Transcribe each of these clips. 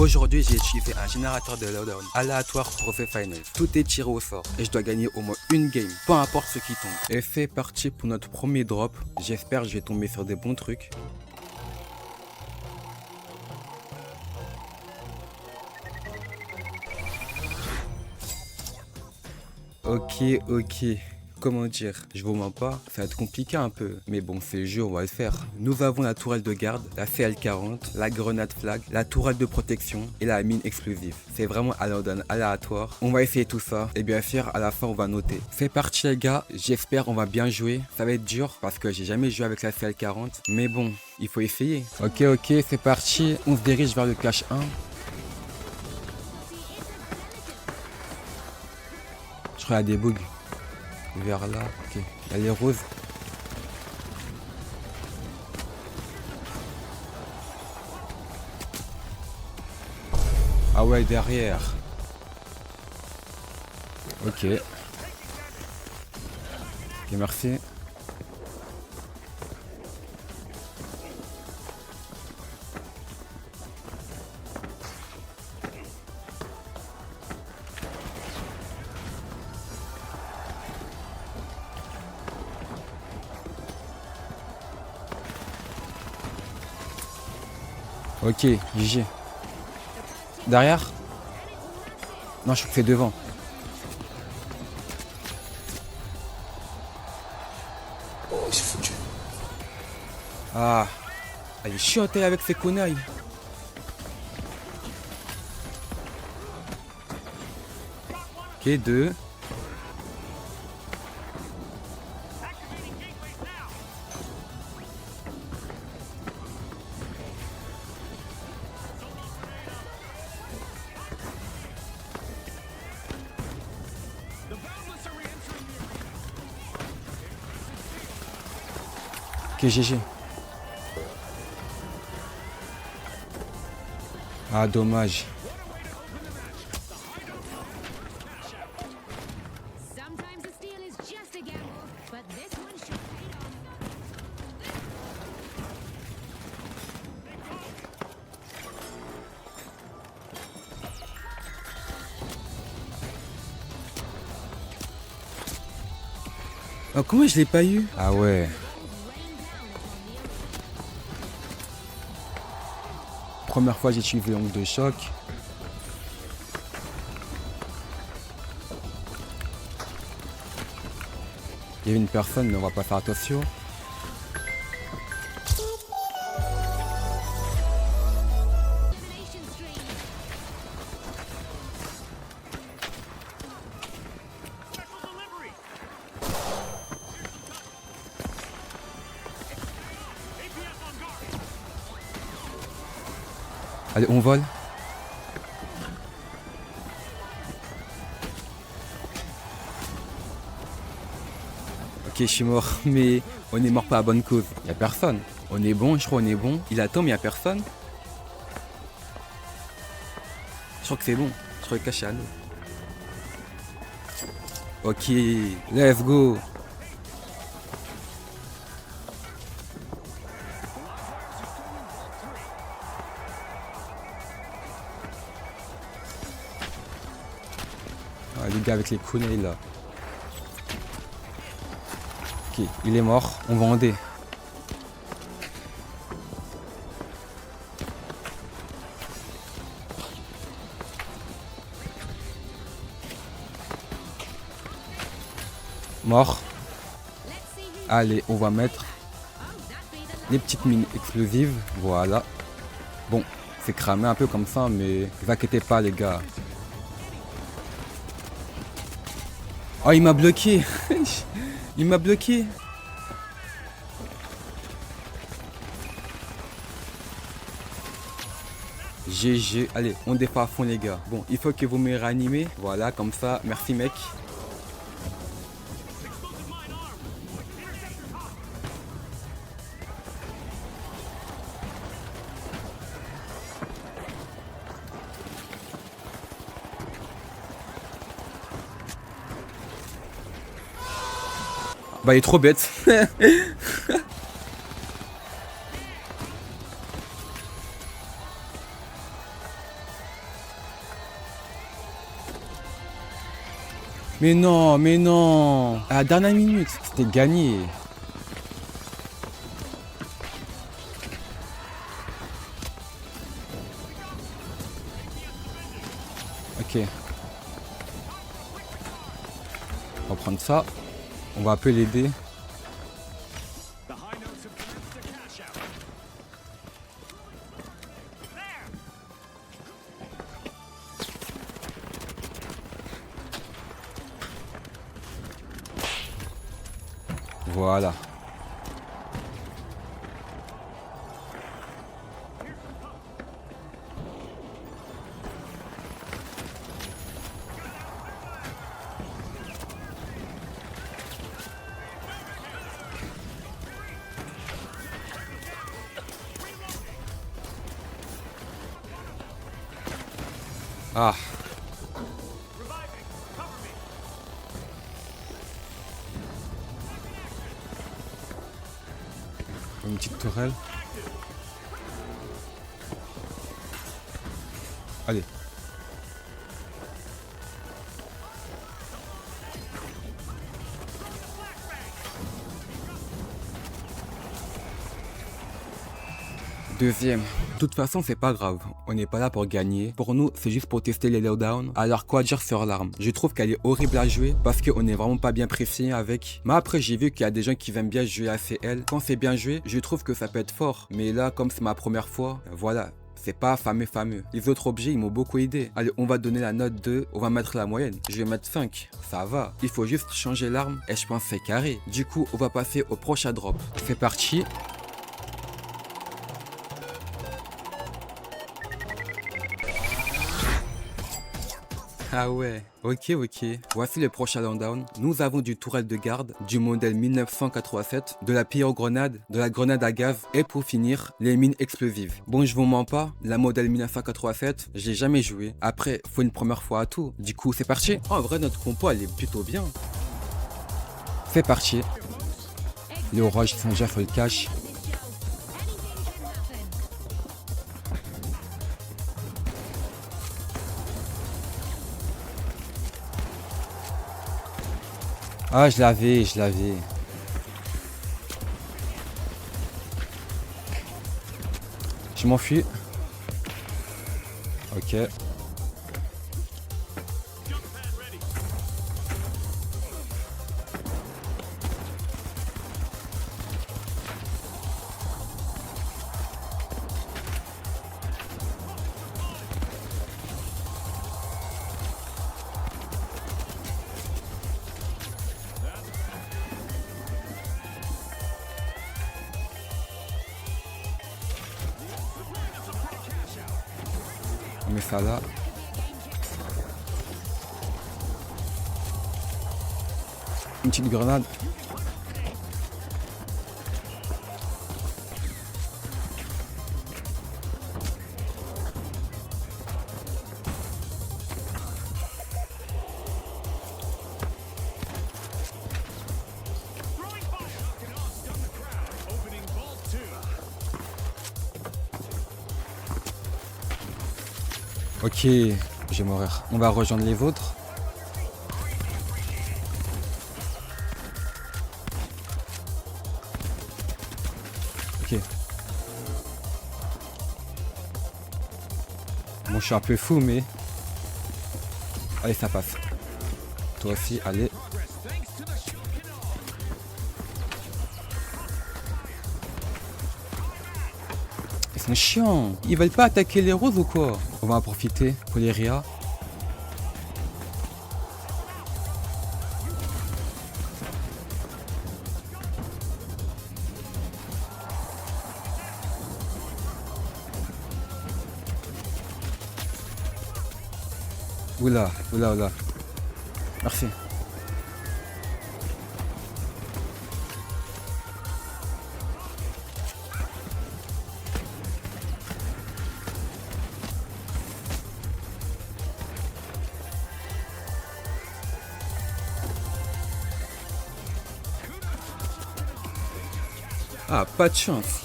Aujourd'hui, j'ai utilisé un générateur de loadout aléatoire pour The Final. Tout est tiré au sort et je dois gagner au moins une game, peu importe ce qui tombe. Et c'est parti pour notre premier drop. J'espère que je vais tomber sur des bons trucs. Ok. Comment dire, je vous mens pas, ça va être compliqué un peu, mais bon, c'est le jeu, on va le faire. Nous avons la tourelle de garde, la CL40, la grenade flag, la tourelle de protection et la mine explosive. C'est vraiment aléatoire. On va essayer tout ça et bien sûr, à la fin, on va noter. C'est parti les gars, j'espère on va bien jouer. Ça va être dur parce que j'ai jamais joué avec la CL40, mais bon, il faut essayer. Ok, c'est parti, on se dirige vers le cache 1. Je crois qu'il y a des bugs. Vers là, ok. Elle est rose. Ah ouais, derrière. Ok, merci. Ok, GG. Derrière? Non, je crois que c'est devant. Oh, c'est foutu. Ah, elle est chiantée avec ses conneries. Ok, 2. Ok, GG. Ah, dommage. Oh, comment je l'ai pas eu? Ah ouais. Première fois j'ai utilisé l'ongle de choc. Il y avait une personne, mais on va pas faire attention. Allez, on vole. Ok, je suis mort, mais on est mort pas à bonne cause. Y a personne. On est bon, je crois on est bon. Il attend, mais y a personne. Je crois que c'est bon. Je crois caché à nous. Ok, let's go. Ah, les gars avec les kunai là. Ok, il est mort. On va en D. Mort. Allez, on va mettre les petites mines explosives. Voilà. Bon, c'est cramé un peu comme ça, mais ne vous inquiétez pas les gars. Oh, il m'a bloqué. Il m'a bloqué. GG. Allez, on défend à fond les gars. Bon, il faut que vous me réanimez. Voilà, comme ça. Merci mec. Bah il est trop bête. Mais non, mais non. À la dernière minute, c'était gagné. Ok. On va prendre ça. On va un peu l'aider. Voilà. Ah. Une petite tourelle. Allez. Deuxième. De toute façon, c'est pas grave. On n'est pas là pour gagner. Pour nous, c'est juste pour tester les lowdowns. Alors, quoi dire sur l'arme? Je trouve qu'elle est horrible à jouer parce qu'on est vraiment pas bien précis avec. Mais après, j'ai vu qu'il y a des gens qui aiment bien jouer ACL. Quand c'est bien joué, je trouve que ça peut être fort. Mais là, comme c'est ma première fois, voilà. C'est pas fameux. Les autres objets, ils m'ont beaucoup aidé. Allez, on va donner la note 2. On va mettre la moyenne. Je vais mettre 5. Ça va. Il faut juste changer l'arme. Et je pense que c'est carré. Du coup, on va passer au prochain drop. C'est parti. Ah ouais, ok. Voici le prochain rundown. Nous avons du tourelle de garde, du modèle 1987, de la pyrogrenade, de la grenade à gaz et pour finir, les mines explosives. Bon, je vous mens pas, la modèle 1987, j'ai jamais joué. Après, faut une première fois à tout. Du coup, c'est parti. En vrai, notre compo, elle est plutôt bien. C'est parti. Les orages sont déjà sur le cache. Ah, je l'avais. Je m'enfuis. Ok. On met ça là. Une petite grenade. Ok, je vais mourir. On va rejoindre les vôtres. Ok. Bon, je suis un peu fou, mais... Allez, ça passe. Toi aussi, allez. Ils sont chiants. Ils veulent pas attaquer les roses ou quoi? On va en profiter pour les Ria. Oula. Merci. Ah, pas de chance.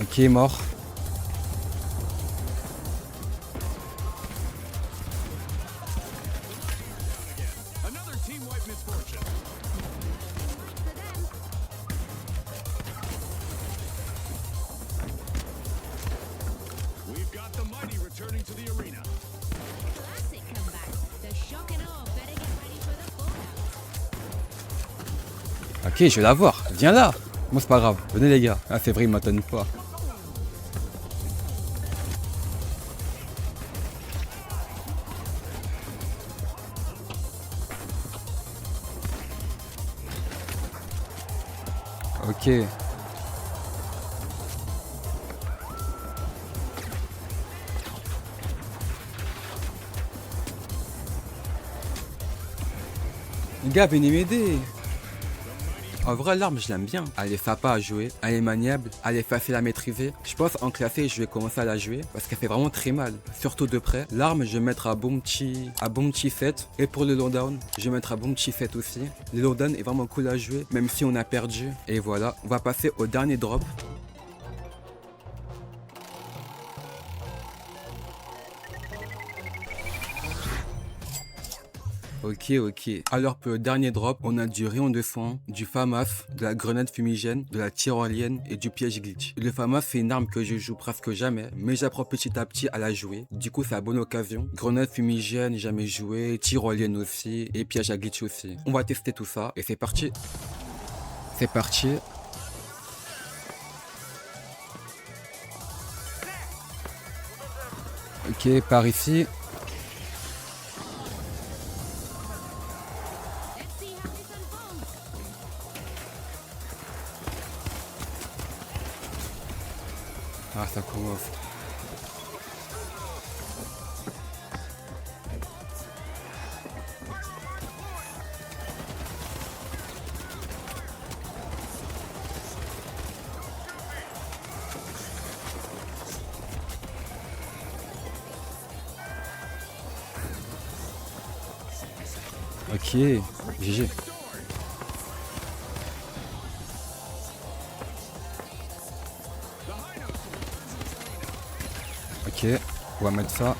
Ok, mort. Ok, je vais la voir. Viens là. Moi, c'est pas grave. Venez, les gars. Ah, c'est vrai, il m'attend pas. Ok. Les gars, venez m'aider. En vrai, l'arme, je l'aime bien. Elle est sympa à jouer, elle est maniable, elle est facile à maîtriser. Je pense en classé, je vais commencer à la jouer parce qu'elle fait vraiment très mal, surtout de près. L'arme, je vais mettre à bon petit 7. Et pour le loadown, je vais mettre à bon petit 7 aussi. Le loadown est vraiment cool à jouer, même si on a perdu. Et voilà, on va passer au dernier drop. Ok, ok. Alors pour le dernier drop, on a du rayon de soin, du FAMAS, de la grenade fumigène, de la tyrolienne et du piège glitch. Le FAMAS, c'est une arme que je joue presque jamais, mais j'apprends petit à petit à la jouer. Du coup, c'est la bonne occasion. Grenade fumigène, jamais joué, tyrolienne aussi, et piège à glitch aussi. On va tester tout ça, et c'est parti. C'est parti. Ok, par ici. Ah, ça commence. Ok, GG. Ok, on va mettre ça.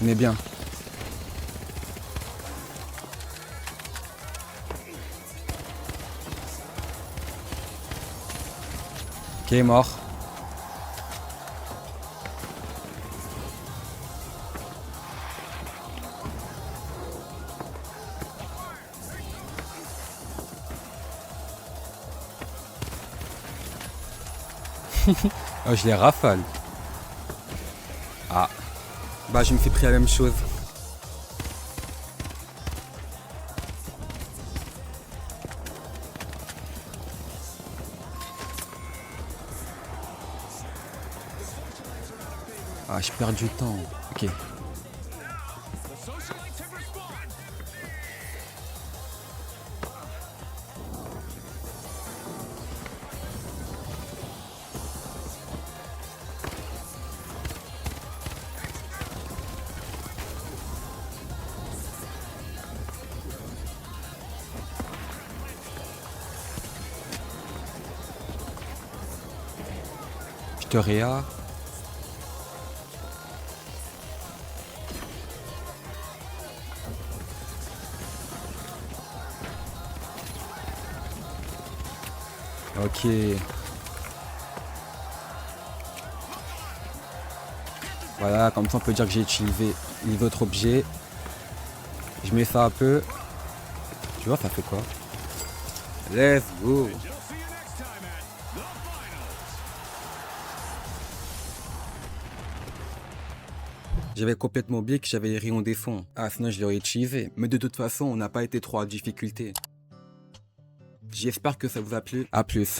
On est bien. Ok, mort. Oh, je les rafale. Ah. Bah, je me fais pris la même chose. Ah, je perds du temps. Ok. Je te réa. Ok. Voilà, comme ça on peut dire que j'ai utilisé votre objet. Je mets ça un peu. Tu vois, ça fait quoi? Let's go. J'avais complètement oublié que j'avais les rayons des fonds. Ah, sinon je l'aurais utilisé. Mais de toute façon, on n'a pas été trop à difficulté. J'espère que ça vous a plu. A plus.